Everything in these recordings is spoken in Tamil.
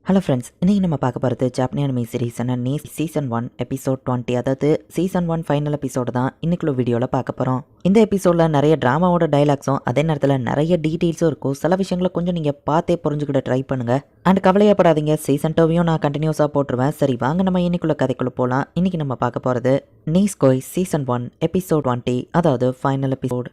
ஹலோ ஃப்ரெண்ட்ஸ், இன்றைக்கி நம்ம பார்க்க போகிறது ஜாப்பனீஸ் அனிமே சீரீஸான நீஸ் சீசன் 1 எபிசோட் 20, அதாவது சீசன் 1 ஃபைனல் எபிசோடு தான் இன்னைக்குள்ள வீடியோவில் பார்க்க போகிறோம். இந்த எபிசோடில் நிறைய ட்ராமாவோட டைலாக்ஸும் அதே நேரத்தில் நிறைய டீட்டெயில்ஸும் இருக்கும். சில விஷயங்களை கொஞ்சம் நீங்கள் பார்த்தே புரிஞ்சுக்கிட்ட ட்ரை பண்ணுங்கள். அண்ட் கவலையப்படாதீங்க, சீசன் 2வையும் நான் கண்டினியூஸாக போட்டுருவேன். சரி வாங்க நம்ம இன்னைக்குள்ள கதைக்குள்ளே போகலாம். இன்றைக்கி நம்ம பார்க்க போகிறது நீஸ் கோய் சீசன் 1 எபிசோட் 20, அதாவது ஃபைனல் எபிசோடு.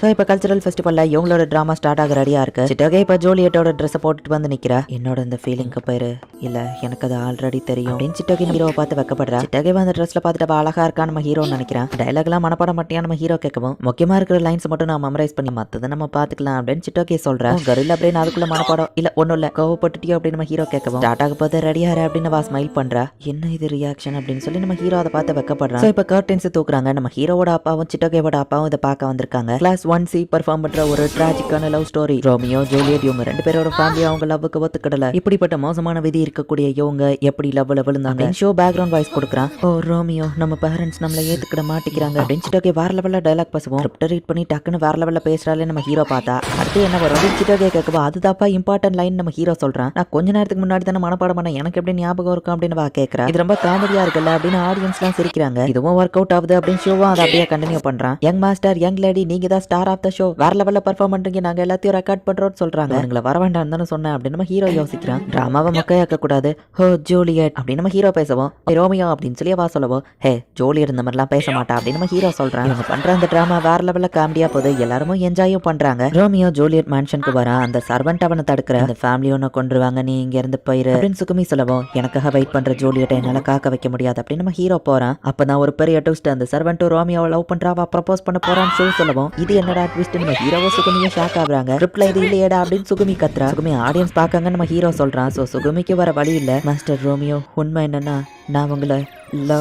ஸோ இப்போ கல்ச்சரல் ஃபெஸ்டிவலில் இவங்களோட ட்ராமா ஸ்டார்ட் ஆக ரெடியாக இருக்கு. சிட்டகே இப்போ ஜூலியட்டோட ட்ரெஸ்ஸை போட்டுட்டு வந்து நிற்கிறா. என்னோட இந்த ஃபீலிங்க்கு பேரு இல்லை, எனக்கு அது ஆல்ரெடி தெரியும் அப்படின்னு சிட்டகே ஹீரோவை பார்த்து வைக்கப்படுறா. சிட்டகே அந்த ட்ரெஸ்ல பார்த்துட்டு அழகா இருக்கா நம்ம ஹீரோன்னு நினைக்கிறேன். டைலாக்லாம் மனப்பாடம் மாட்டியா நம்ம ஹீரோ கேட்கவும், முக்கியமாக இருக்கிற லைன்ஸ் மட்டும் நான் மெமரைஸ் பண்ணி மற்றதை நம்ம பார்த்துக்கலாம் அப்படின்னு சிட்டகே சொல்கிறேன். கரில் அப்படின்னு அதுக்குள்ள மனப்பாடம் இல்லை ஒன்றும் இல்லை, கோவப்பட்டுட்டியோ அப்படின்னு நம்ம ஹீரோ கேட்கவும், ஸ்டார்ட் ஆக பார்த்து ரெடியாரு அப்படின்னு வா ஸ்மைல் பண்ணுறா. என்ன இது ரியாக்ஷன் அப்படின்னு சொல்லி நம்ம ஹீரோ அதை பார்த்து வைக்கப்படுறான். ஸோ இப்போ கர்டன்ஸ் தூக்குறாங்க. நம்ம ஹீரோவோட அப்பாவும் சிட்டகேவோட அப்பாவும் இதை பார்க்க வந்திருக்காங்க. கிளாஸ் 1C பர்ஃபார்ம் பண்ற ஒரு டிராஜிக்கான லவ் ஸ்டோரி. ரோமியோ ஜூலியட் இவங்க ரெண்டு பேரோட ஃபேமிலி அவங்க லவ்வுக்கு ஒத்துக்கிடல. இப்படிப்பட்ட மோசமான விதி இருக்கக்கூடிய இவங்க எப்படி லவ்ல விழுந்தாங்க. ஷோ பேக்ரவுண்ட் வாய்ஸ் கொடுக்குறான். ஓ ரோமியோ, நம்ம பேரண்ட்ஸ் நம்மள ஏத்துக்கிட மாட்டிக்கிறாங்க அப்படின்னு சிட்டோகே வேற லெவல்ல டைலாக் பேசுவோம். ஸ்கிரிப்ட் ரீட் பண்ணி டக்குன்னு வேற லெவல்ல பேசுறாலே நம்ம ஹீரோ பார்த்தா அடுத்து என்ன வரும் சிட்டோகே கேட்கவா, அதுதாப்பா இம்பார்ட்டன்ட் லைன் நம்ம ஹீரோ சொல்றான். நான் கொஞ்ச நேரத்துக்கு முன்னாடி தானே மனப்பாடம் பண்ண, எனக்கு எப்படி ஞாபகம் இருக்கும் அப்படின்னு வா கேட்கறேன். இது ரொம்ப காமெடியா இருக்குல்ல அப்படின்னு ஆடியன்ஸ் எல்லாம் சிரிக்கிறாங்க. இதுவும் ஒர்க் அவுட் ஆகுது அப்படின்னு ஷோவா அதை அப்படியே கண்டினியூ பண்றான். யங் மாஸ்டர், யங் லேடி, நீங்க தான் ஸ்டார் ஆஃப் த ஷோ, வேற லெவல்ல பெர்ஃபார்ம் பண்றீங்க, நாங்க எல்லாத்தையும் ரெக்கார்ட் பண்றோம்னு சொல்றாங்க. உங்களை வர வேண்டாம் தானே சொன்னேன் அப்படின்னு நம்ம ஹீரோ யோசிக்கிறான். டிராமாவை மொக்கையாக்க கூடாது. ஹோ ஜூலியட் அப்படின்னு நம்ம ஹீரோ பேசவும், ரோமியோ அப்படின்னு சொல்லி வா சொல்லவோ, ஹே ஜூலியட் இந்த மாதிரிலாம் பேச மாட்டா அப்படின்னு நம்ம ஹீரோ சொல்றான். இவங்க பண்ற அந்த டிராமா வேற லெவல்ல காமெடியா போகுது. எல்லாரும் என்ஜாயும் பண்றாங்க. ரோமியோ ஜூலியட் மேன்ஷனுக்கு வரான். அந்த சர்வெண்ட் அவனை தடுக்கிற. அந்த ஃபேமிலி ஒன்னு கொண்டுருவாங்க, நீ இங்க இருந்து போயிரு அப்படின்னு சுகுமி சொல்லவும், எனக்காக வெயிட் பண்ற ஜூலியட்டை என்னால காக்க வைக்க முடியாது அப்படின்னு நம்ம ஹீரோ போறான். அப்பதான் ஒரு பெரிய ட்விஸ்ட். அந்த சர்வெண்ட் ரோமியோவை லவ் பண்றாவா ப்ரப்போஸ் பண்ண போறான்னு சொல்லவும், இது என்னடா ட்விஸ்ட் நம்ம ஹீரோவை சுகுமியை ஷாக் ஆகுறாங்க. ரிப்ளை இது இல்லையடா அப்படின்னு சுகுமி கத்துறா. சுகுமி ஆடியன்ஸ் பார்க்காங்க நம்ம ஹீரோ சொல்றான். சோ சுகுமிக்கு வர வழி இல்ல. மாஸ்டர் ரோமியோ, உண்மை என்னன்னா நான் உங்களை இல்ல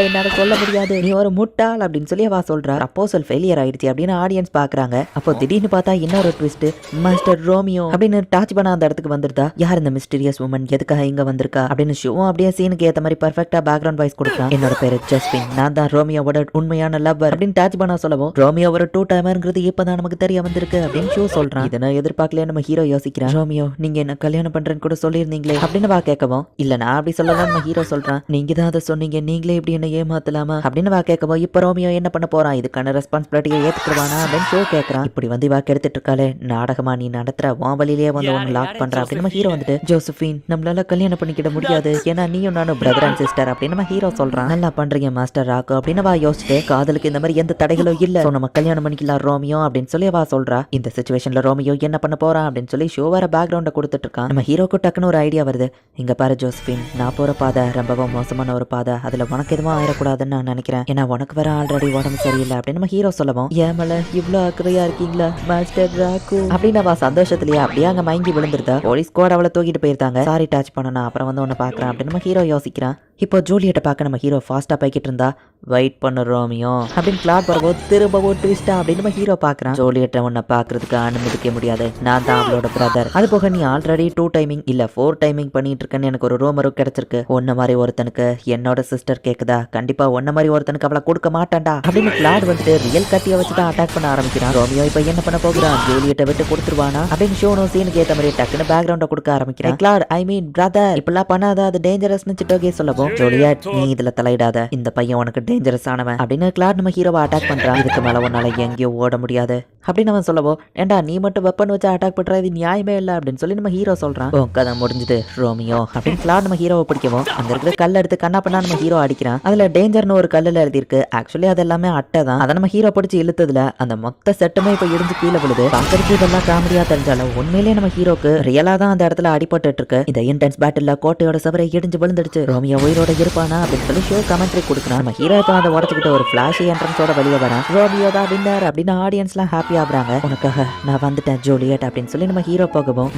என்னால சொல்ல முடியாது, நீ ஒரு முட்டாள் அப்படின்னு சொல்லி அவ சொல்றா. ப்ரப்போசல் ஃபெயிலியர் ஆயிடுச்சு அப்படின்னு ஆடியன்ஸ் பாக்குறாங்க. அப்போ திடீர்னு பார்த்தா இன்னொரு ட்விஸ்ட். மாஸ்டர் ரோமியோ அப்படின்னு டச் பண்ண அந்த இடத்துக்கு வந்துருதா. யார் இந்த மிஸ்டீரியஸ் உமன், எதுக்காக இங்க வந்திருக்கா அப்படின்னு ஷோவும் அப்படியே சீனுக்கு ஏத்த மாதிரி பர்ஃபெக்டா பேக்ரவுண்ட் வாய்ஸ் கொடுக்கலாம். என்னோட பேரு ஜஸ்பின், நான் தான் ரோமியோவோட உண்மையான லவ்வர் அப்படின்னு டச் பண்ண சொல்லவும், ரோமியோ ஒரு 2 டைமர்ங்கிறது இப்பதான் நமக்கு தெரிய வந்திருக்கு அப்படின்னு ஷோ சொல்றான். இதை நான் எதிர்பார்க்கல நம்ம ஹீரோ யோசிக்கிறான். ரோமியோ, நீங்க என்ன கல்யாணம் பண்றேன்னு கூட சொல்லியிருந்தீங்களே அப்படின்னு வா கேட்கவும், இல்ல நான் அப்படி சொல்லலாம் நம்ம ஹீரோ சொல்றான். நீங்க அதை சொன்னீங்க, நீங்களே இப்படி என்ன ஏமாத்தலாமா அப்படின்னு வா கேட்கவும், இப்ப ரோமியோ என்ன பண்ண போறான், இதுக்கான ரெஸ்பான்சிபிலிட்டியை ஏத்துக்குவானா அப்படின்னு ஷோ கேட்கறான். இப்படி வந்து வாக்கு எடுத்துட்டு இருக்காளே, நாடகமா நீ நடத்துற, உன் வழியிலேயே வந்து ஒன்னு லாக் பண்ற அப்படின்னு நம்ம ஹீரோ வந்துட்டு, ஜோசபின் நம்மளால கல்யாணம் பண்ணிக்கிட முடியாது, ஏன்னா நீயும் நானும் பிரதர் அண்ட் சிஸ்டர் அப்படின்னு நம்ம ஹீரோ சொல்றான். நல்லா பண்றீங்க மாஸ்டர் ராக்கு அப்படின்னு வா யோசிச்சுட்டு, காதலுக்கு இந்த மாதிரி எந்த தடைகளும் இல்ல, நம்ம கல்யாணம் பண்ணிக்கலாம் ரோமியோ அப்படின்னு சொல்லி வா சொல்றா. இந்த சிச்சுவேஷன்ல ரோமியோ என்ன பண்ண போறான் அப்படின்னு சொல்லி ஷோ வேற பேக்ரவுண்ட கொடுத்துட்டு இருக்கான். நம்ம ஹீரோக்கு டக்குன்னு ஒரு ஐடியா வருது. இங்க பாரு ஜோசபின், நான் போற பாதை ரொம்பவும் மோசமான ஒரு பாதை, அதுல உனக்கு எதுவும் ஆயிடக்கூடாதுன்னு நான் நினைக்கிறேன், ஏன்னா உனக்கு வேற ஆல்ரெடி உடம்பு சரியில்லை அப்படின்னு நம்ம ஹீரோ சொல்லவும், ஏமல இவ்வளவு அக்கறையா இருக்கீங்களா மாஸ்டர் ராக்கு அப்படின்னு அவ சந்தோஷத்திலேயே அப்படியே அங்க மயங்கி விழுந்துருதா. போலீஸ் ஸ்குவாட் அவளை தூக்கிட்டு போயிருந்தாங்க. சாரி டச் பண்ணனா, அப்புறம் வந்து உன்னை பாக்குறேன் அப்படின்னு நம்ம ஹீரோ யோசிக்கிறான். இப்போ ஜூலியட்டை பார்க்க நம்ம ஹீரோ ஃபாஸ்டா போய்கிட்டு இருந்தா, வெயிட் பண்ண ரோமியோ அப்படின்னு கிளாட் வரும்போது திரும்பவும் ட்விஸ்டா அப்படின்னு நம்ம ஹீரோ பாக்குறான். ஜூலியட்டை உன்னை பாக்குறதுக்கு அனுமதிக்க முடியாது, நான் தான் அவளோட பிரதர். அது போக நீ ஆல்ரெடி 2 டைமிங் இல்ல 4 டைமிங் பண்ணிட்டு இருக்கேன்னு எனக்கு ஒரு ரூமரும் கிடைச்சிருக்கு. ஒன்ன மாதிரி ஒருத்தனுக்கு என்னோட சிஸ்டர் கேக்குதா, கண்டிப்பா ஒன்ன மாதிரி ஒருத்தனுக்கு அவளை கொடுக்க மாட்டான்டா அப்படின்னு கிளாட் வந்துட்டு ரியல் கத்தியை வச்சுதான் அட்டாக் பண்ண ஆரம்பிக்கிறான். ரோமியோ இப்ப என்ன பண்ண போகிறான், ஜூலியட்டை விட்டு கொடுத்துருவானா அப்படின்னு ஷோனோ சீனுக்கு ஏத்த மாதிரி டக்குன்னு பேக்ரவுண்ட கொடுக்க ஆரம்பிக்கிறான். கிளாட் ஐ மீன் பிரதர், இப்பெல்லாம் பண்ணாத, அது டேஞ்சரஸ்னு சிட்டோகே சொல்லவும், ஜூலியட் நீ இதுல தலையிடாத, இந்த பையன் உனக்கு டேஞ்சரஸ் ஆனவன் அப்படின்னு கிளாட் நம்ம ஹீரோவை அட்டாக் பண்றான். இதுக்கு மேல உன்னால எங்கேயோ ஓட முடியாது அப்படின்னு அவன் சொல்லவும், ஏண்டா நீ மட்டும் வெப்பன் வச்சு அட்டாக் பண்ற, இது நியாயமே இல்லை அப்படின்னு சொல்லி நம்ம ஹீரோ சொல்றான். ஓ கதை முடிஞ்சது ரோமியோ அப்படின்னு கிளாட் நம்ம ஹீரோவை பிடிக்கவும், அங்க இருக்கிற கல் எடுத்து கண்ணா பண்ணா நம்ம ஹீரோ அடிக்கிறான். அதுல டேஞ்சர்னு ஒரு கல்லுல எழுதிருக்கு. ஆக்சுவலி அது எல்லாமே அட்டை தான். அதை நம்ம ஹீரோ பிடிச்சி இழுத்ததுல அந்த மொத்த செட்டுமே இப்ப இடிஞ்சு கீழே விழுது. பாக்கிறதுக்கு இதெல்லாம் காமெடியா தெரிஞ்சாலும் உண்மையிலேயே நம்ம ஹீரோக்கு ரியலா தான் அந்த இடத்துல அடிபட்டு இருக்கு. இந்த இன்டென்ஸ் பேட்டில் கோட்டையோட சவரை இடிஞ்சு விழுந்துடுச்சு, ரோமியோ உயிரோட இருப்பானா அப்படின்னு சொல்லி ஷோ கமெண்ட்ரி கொடுக்குறான். நம்ம ஹீரோ இப்ப அதை உடச்சுக்கிட்டு ஒரு பிளாஷி என்ட்ரன்ஸோட வெளியே வரான். ரோமியோ தான் வின்னர் அப்படின்னு ஆடியன்ஸ் எல்லாம் ஹாப்பி ஆகுறாங்க. உனக்காக நான் வந்துட்டேன் ஜூலியட் அப்படின்னு சொல்லி நம்ம ஹீரோ போகவும்,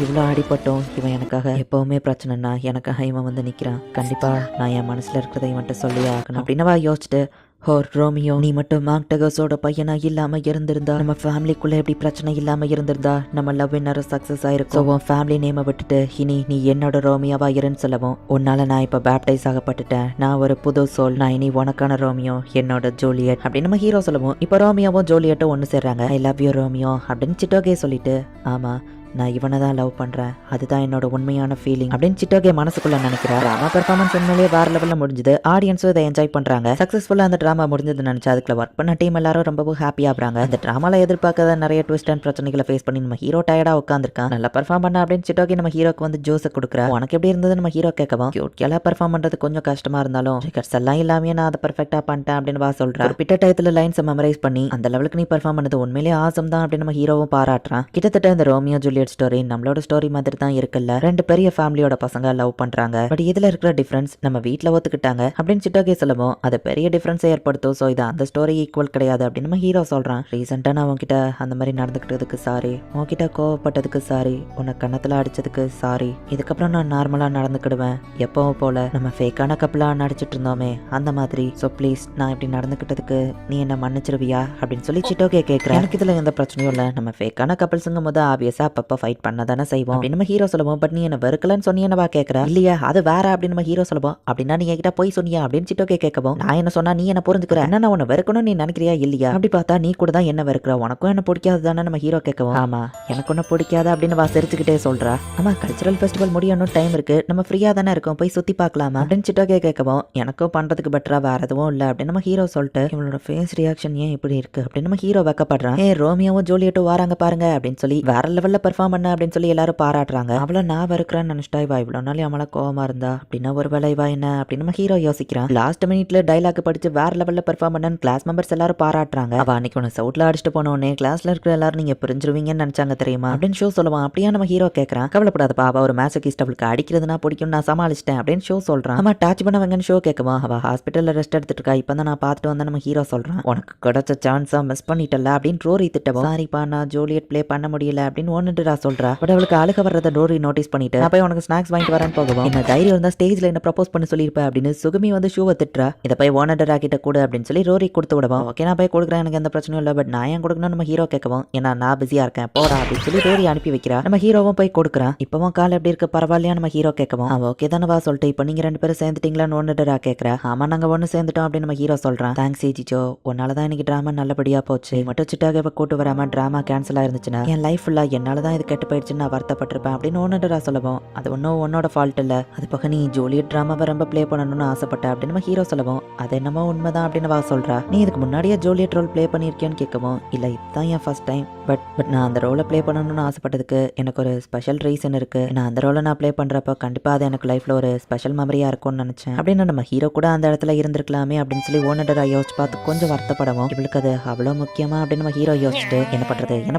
இவ்வளவு அடிபட்டோம், இவன் எனக்காக எப்பவுமே பிரச்சனைனா எனக்காக இவன் வந்து நிக்கிறான், கண்டிப்பா நான் என் மனசுல இருக்கிறத இவன்ட்ட சொல்லி ஆகணும் அப்படின்னு யோசிச்சுட்டு, ஹோ ரோமியோ, நீ மட்டும் மாக்டகஸோட பையனா இல்லாம இருந்திருந்தா, நம்ம ஃபேமிலிக்குள்ள எப்படி பிரச்சனை இல்லாம இருந்திருந்தா நம்ம லவ் இன்னும் சக்சஸ் ஆயிருக்கும். உன் ஃபேமிலி நேமை விட்டுட்டு இனி நீ என்னோட ரோமியோவா இருன்னு சொல்லவும், உன்னால நான் இப்ப பேப்டைஸ் ஆகப்பட்டுட்டேன், நான் ஒரு புது சோல், நான் இனி உனக்கான ரோமியோ, என்னோட ஜூலியட் அப்படின்னு நம்ம ஹீரோ சொல்லவும், இப்ப ரோமியோவும் ஜூலியட்டும் ஒன்னு சேர்றாங்க. ஐ லவ் யூ ரோமியோ அப்படின்னு சிட்டோகே சொல்லிட்டு, ஆமா நான் இவனை தான் லவ் பண்றேன், அதுதான் என்னோட உண்மையான ஃபீலிங் அப்படின்னு சிட்டோகே மனசுக்குள்ள நினைக்கிறார். டிராமா பெர்ஃபார்மன்ஸ் உண்மையிலேயே வேற லெவல்ல முடிஞ்சது. ஆடியன்ஸும் இதை என்ஜாய் பண்றாங்க. சக்சஸ்ஃபுல்லா அந்த டிராமா முடிஞ்சது நினைச்சு அதுக்குள்ள ஒர்க் பண்ண டீம் எல்லாரும் ரொம்பவும் ஹாப்பி ஆகுறாங்க. அந்த டிராமால எதிர்பார்க்காத நிறைய ட்விஸ்ட் அண்ட் பிரச்சனைகளை ஃபேஸ் பண்ணி நம்ம ஹீரோ டயர்டா உட்காந்துருக்கான். நல்லா பெர்ஃபார்ம் பண்ண அப்படின்னு சிட்டோகே நம்ம ஹீரோக்கு வந்து ஜோஸை கொடுக்குறா. உனக்கு எப்படி இருந்தது நம்ம ஹீரோ கேட்கவும், கியூட்ல பெர்ஃபார்ம் பண்றது கொஞ்சம் கஷ்டமா இருந்தாலும் ட்ரிகர்ஸ் எல்லாம் இல்லாம நான் அதை பெர்ஃபெக்ட்டா பண்ணிட்டேன் அப்படின்னு வா சொல்றா. குறிப்பிட்ட டயத்துல லைன்ஸை மெமரைஸ் பண்ணி அந்த லெவலுக்கு நீ பெர்ஃபார்ம் பண்ணது உண்மையிலேயே ஆசம் தான் அப்படின்னு நம்ம ஹீரோவும் பாராட்டுறான். கிட்டத்தட்ட இந்த ரோமியோ ஜூலியட் ஸ்டோரி நம்மளோட ஸ்டோரி மாதிரி தான் இருக்குல்ல. ரெண்டு பெரிய ஃபேமிலியோட பசங்க லவ் பண்றாங்க. பட் இதுல இருக்கிற டிஃபரன்ஸ் நம்ம வீட்ல ஒத்துக்கிட்டாங்க அப்படின்னு சிட்டோகே சொல்லவும் அது பெரிய டிஃபரன்ஸ் ஏற்படுத்தும். ஸோ இது அந்த ஸ்டோரி ஈக்குவல் கிடையாது அப்படின்னு நம்ம ஹீரோ சொல்றான். ரீசெண்டா நான் உன்கிட்ட அந்த மாதிரி நடந்துக்கிட்டதுக்கு சாரி, உன்கிட்ட கோவப்பட்டதுக்கு சாரி, உன்னை கன்னத்துல அடிச்சதுக்கு சாரி. இதுக்கப்புறம் நான் நார்மலா நடந்துக்கிடுவேன், எப்பவும் போல நம்ம ஃபேக்கான கப்பலா நடிச்சிட்டு இருந்தோமே அந்த மாதிரி. ஸோ ப்ளீஸ் நான் இப்படி நடந்துக்கிட்டதுக்கு நீ என்ன மன்னிச்சிருவியா அப்படின்னு சொல்லி சிட்டோகே கேட்கிறேன். எனக்கு இதுல எந்த பிரச்சனையும் இல்லை, நம்ம ஃபேக்கான கப்பல்ஸுங்கும் போது ஆப்வியஸா அப்பப்போ ஃபைட் பண்ண தானே செய்வோம் அப்படின்னு நம்ம ஹீரோ சொல்லுவோம். பட் நீ என்ன வெறுக்கலன்னு சொன்னீங்கன்னவா கேட்கிறா. இல்லையா அது வேற அப்படின்னு நம்ம ஹீரோ சொல்லுவோம். அப்படின்னா நீ என்கிட்ட போய் சொன்னியா அப்படின்னு சிட்டோகே கேட்கவும், நான் என்ன சொன்னா நீ என்ன புரிஞ்சுக்கிற, என்ன நான் உன்னை வெறுக்கணும் நீ நினைக்கிறியா இல்லையா, அப்படி பார்த்தா நீ கூட தான் என்ன வெறுக்கிற, உனக்கும் என்ன பிடிக்காது தானே நம்ம ஹீரோ கேட்கவும். ஆமா எனக்கு ஒன்னும் பிடிக்காது அப்படின்னு வா சிரிச்சுக்கிட்டே சொல்றா. ஆமா கல்ச்சரல் ஃபெஸ்டிவல் முடியணும், டைம் இருக்கு, நம்ம ஃப்ரீயா தானே இருக்கோம், போய் சுத்தி பார்க்கலாமா அப்படின்னு சிட்டோகே கேட்கவும், எனக்கும் பண்றதுக்கு பெட்டரா வேற எதுவும் இல்லை அப்படின்னு நம்ம ஹீரோ சொல்லிட்டு இவளோட ஃபேஸ் ரியாக்ஷன் ஏன் இப்படி இருக்கு அப்படின்னு நம்ம ஹீரோ வைக்கப்படுறான். ஏ ரோமியோவும் ஜூலியட்டும் வராங்க பாருங்க அப்படின்னு சொல்லி வேற லெவல்ல பெர்ஃபார்ம் பண்ண அப்படின்னு சொல்லி எல்லாரும் பாராட்டுறாங்க. அவளை நான் வெறுக்கிறேன்னு நினைச்சிட்டா இவா இவ்வளவு நாள் அவளை கோவமா இருந்தா அப்படின்னா ஒரு வேலை இவா என்ன அப்படின்னு நம்ம ஹீரோ யோசிக்கிறான். லாஸ்ட் மினிட்ல டைலாக் படிச்சு வேற லெவல்ல பெர்ஃபார்ம் பண்ண கிளாஸ் மெம்பர்ஸ் எல்லாரும் பாராட்டுறாங்க. அவ அன்னைக்கு உன சவுட்ல அடிச்சுட்டு போனோடனே கிளாஸ்ல இருக்கிற எல்லாரும் நீங்க புரிஞ்சிருவீங்கன்னு நினைச்சாங்க தெரியுமா அப்படின்னு ஷோ சொல்லுவான். அப்படியே நம்ம ஹீரோ கேட்கறான். கவலைப்படாதப்பா, அவ ஒரு மேசோகிஸ்ட், அவளுக்கு அடிக்கிறதுனா பிடிக்கும், நான் சமாளிச்சிட்டேன் அப்படின்னு ஷோ சொல்றான். நம்ம டச் பண்ணவங்கன்னு ஷோ கேட்கவா, அவ ஹாஸ்பிட்டல்ல ரெஸ்ட் எடுத்துட்டு இருக்கா, இப்பதான் நான் பார்த்துட்டு வந்தேன் நம்ம ஹீரோ சொல்றான். உனக்கு கிடைச்ச சான்ஸா மிஸ் பண்ணிட்டல அப்படின்னு ரோரி திட்டவும், சாரிப்பா நான் ஜூலியட் ப்ளே பண்ண முடியல அப்படின்னு ஒன்னுட்டுடா சொல்றா. பட் அவளுக்கு அழுக வர்றத ரோரி நோட்டீஸ் பண்ணிட்டு நான் போய் உனக்கு ஸ்நாக்ஸ் வாங்கிட்டு வரேன்னு போகவும், என்ன தைரியம் இருந்தா ஸ்டேஜ்ல என்ன ப்ரப்போஸ் பண்ண சொல்லியிருப்பேன் அப்படின்னு சுகுமி வந்து ஷூவை திட்டுறா. இதை போய் ஓனடரா கிட்ட கூட அப்படின்னு சொல்லி ரோரி கொடுத்து விடுவோம். ஓகே நான் போய் கொடுக்குறேன், எனக்கு எந்த பிரச்சனையும் இல்லை, பட் நான் ஏன் கொடுக்கணும் நம்ம ஹீரோ கேட்கவும், ஏன்னா நான் பிஸியா இருக்கேன் போடா அப்படின்னு சொல்லி ரோரி அனுப்பி வைக்கிறா. நம்ம ஹீரோவும் போய் கொடுக்குறான். இப்பவும் கால் எப்படி இருக்கு பரவாயில்லையா நம்ம ஹீரோ கேட்கவும், அவன் ஓகே தானவா சொல்லிட்டு இப்போ நீங்க ரெண்டு பேரும் சேர்ந்துட்டீங்களான்னு ஓனடரா கேட்கறா. ஆமா நாங்க ஒன்னு சேர்ந்துட்டோம் அப்படின்னு நம்ம ஹீரோ சொல்றான். தேங்க்ஸ் ஏஜிச்சோ, உன்னாலதான் இன்னைக்கு டிராமா நல்லபடியா போச்சு, மட்டும் சிட்டாக கூட்டு வராம டிராமா கேன்சல் ஆயிருந்துச்சுன்னா என் லைஃப் ஃபுல்லா என்னாலதான் இது கெட்டு போயிடுச்சுன்னு நான் வருத்தப்பட்டிருப்பேன் அப்படின்னு ஓனடரா சொல்லவும், அது ஒன்னும் உன்னோட ஃபால்ட் இல்ல, அது போக நீ ஜூலியட் டிராமாவை ரொம்ப ப்ளே பண்ணணும்னு ஆசைப்பட்ட அப்படின்னு நம்ம ஹீரோ சொல்லவும், அது என்னமோ உண்மைதான் அப்படின்னு வா சொல்றா. நீ இதுக்கு முன்னாடியே ஜூலியட் ரோல் ப்ளே பண்ணியிருக்கேன்னு கேட்கவும், இல்ல இதுதான் என் ஃபர்ஸ்ட் டைம், பட் நான் அந்த ரோலை ப்ளே பண்ணணும்னு ஆசைப்பட்டதுக்கு எனக்கு ஒரு ஸ்பெஷல் ரீசன் இருக்கு, நான் அந்த ரோலை நான் ப்ளே பண்றப்ப கண்டிப்பா அது எனக்கு லைஃப்ல ஒரு ஸ்பெஷல் மெமரியா இருக்கும்னு நினைச்சேன் அப்படின்னு நம்ம ஹீரோ கூட அந்த இடத்துல இருந்திருக்கலாமே அப்படின்னு சொல்லி ஓனடரா யோசிச்சு பார்த்து கொஞ்சம் வருத்தப்படவும், இவளுக்கு அது அவ்வளவு முக்கியமா அப்படின்னு நம்ம ஹீரோ யோசிச்சுட்டு என்ன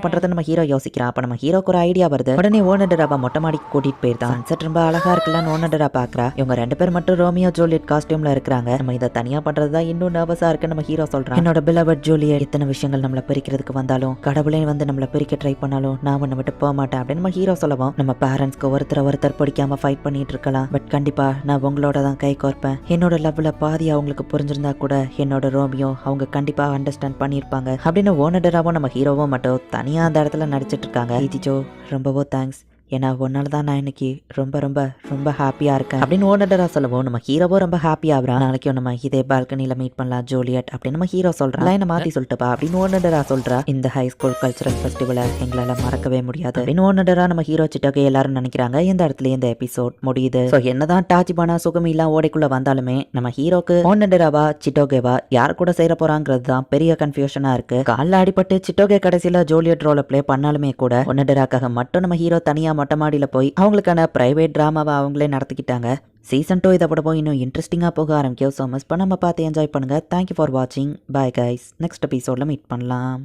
பண்றது நம்ம ஹீரோ யோசிக்கிறான். அப்ப நம்ம ஹீரோக்கு ஒரு ஐடியா வருது. உடனே ஓனடராவை மொட்டை மாடிக்கு கூட்டிட்டு போயிருந்தான். சன்செட் ரொம்ப அழகா இருக்குல்லன்னு ஓனடரா பாக்குறா. இவங்க ரெண்டு பேர் மட்டும் ரோமியோ ஜூலியட் காஸ்டியூம்ல இருக்கிறாங்க. நம்ம இதை தனியா பண்றதுதான் இன்னும் நர்வஸா இருக்கு நம்ம ஹீரோ சொல்றான். என்னோட பிலவட் ஜூலியட் எத்தனை விஷயங்கள் நம்மள பிரிக்கிறதுக்கு வந்தாலும், கடவுளே வந்து நம்மள பிரிக்க ட்ரை பண்ணாலும் நான் உன்னை விட்டு போக மாட்டேன் அப்படின்னு நம்ம ஹீரோ சொல்லவும், நம்ம பேரண்ட்ஸ்க்கு ஒருத்தர் பிடிக்காம ஃபைட் பண்ணிட்டு இருக்கலாம், பட் கண்டிப்பா நான் உங்களோட தான் கை கோர்ப்பேன், என்னோட லவ்ல பாதி அவங்களுக்கு புரிஞ்சிருந்தா கூட என்னோட ரோமியோ அவங்க கண்டிப்பா அண்டர்ஸ்டாண்ட் பண்ணியிருப்பாங்க அப்படின்னு ஓனடராவும் நம்ம ஹீரோவும் மட்டும் தனியா அந்த இடத்துல நடிச்சிட்டு இருக்காங்க. ஈஜிச்சோ ரொம்பவோ தேங்க்ஸ், ஏன்னா ஒன்னால தான் நான் இன்னைக்கு ரொம்ப ரொம்ப ரொம்ப ஹாப்பியா இருக்கேன் அப்படின்னு ஓனடரா சொல்லவும், நம்ம ஹீரோவோ ரொம்ப ஹாப்பி ஆகுறான். நாளைக்கும் நம்ம இதே பால்கனில மீட் பண்ணலாம் ஜூலியட் அப்படின்னு நம்ம ஹீரோ சொல்றான். லைனை மாத்தி சொல்லிட்டுப்பா அப்படின்னு ஓனடரா சொல்றா. இந்த ஹை ஸ்கூல் கல்ச்சரல் ஃபெஸ்டிவலை எங்களால மறக்கவே முடியாது அப்படின்னு ஓனடரா நம்ம ஹீரோ சிட்டோகே எல்லாரும் நினைக்கிறாங்க. இந்த இடத்துல இந்த எபிசோட் முடியுது. ஸோ என்னதான் டாச்சிபானா சுகமி எல்லாம் ஓடைக்குள்ள வந்தாலுமே நம்ம ஹீரோக்கு ஓனடராவா சிட்டோகேவா யார் கூட சேர போறாங்கிறது தான் பெரிய கன்ஃபியூஷனா இருக்கு. காலில் அடிபட்டு சிட்டோகே கடைசியில ஜூலியட் ரோல ப்ளே பண்ணாலுமே கூட ஓனடராக்காக மட்டும் நம்ம ஹீரோ தனியா மொட்டை மாடியில போய் அவங்களுக்கான பிரைவேட் டிராமாவை அவங்களே நடத்திக்கிட்டாங்க. சீசன் 2 இதை போட போய் இன்னும் இன்ட்ரெஸ்டிங்கா போக ஆரம்பிக்கும். ஸோ மிஸ் பண்ணாம பார்த்து என்ஜாய் பண்ணுங்க. தேங்க்யூ ஃபார் வாட்சிங். பை கைஸ், நெக்ஸ்ட் எபிசோட்ல மீட் பண்ணலாம்.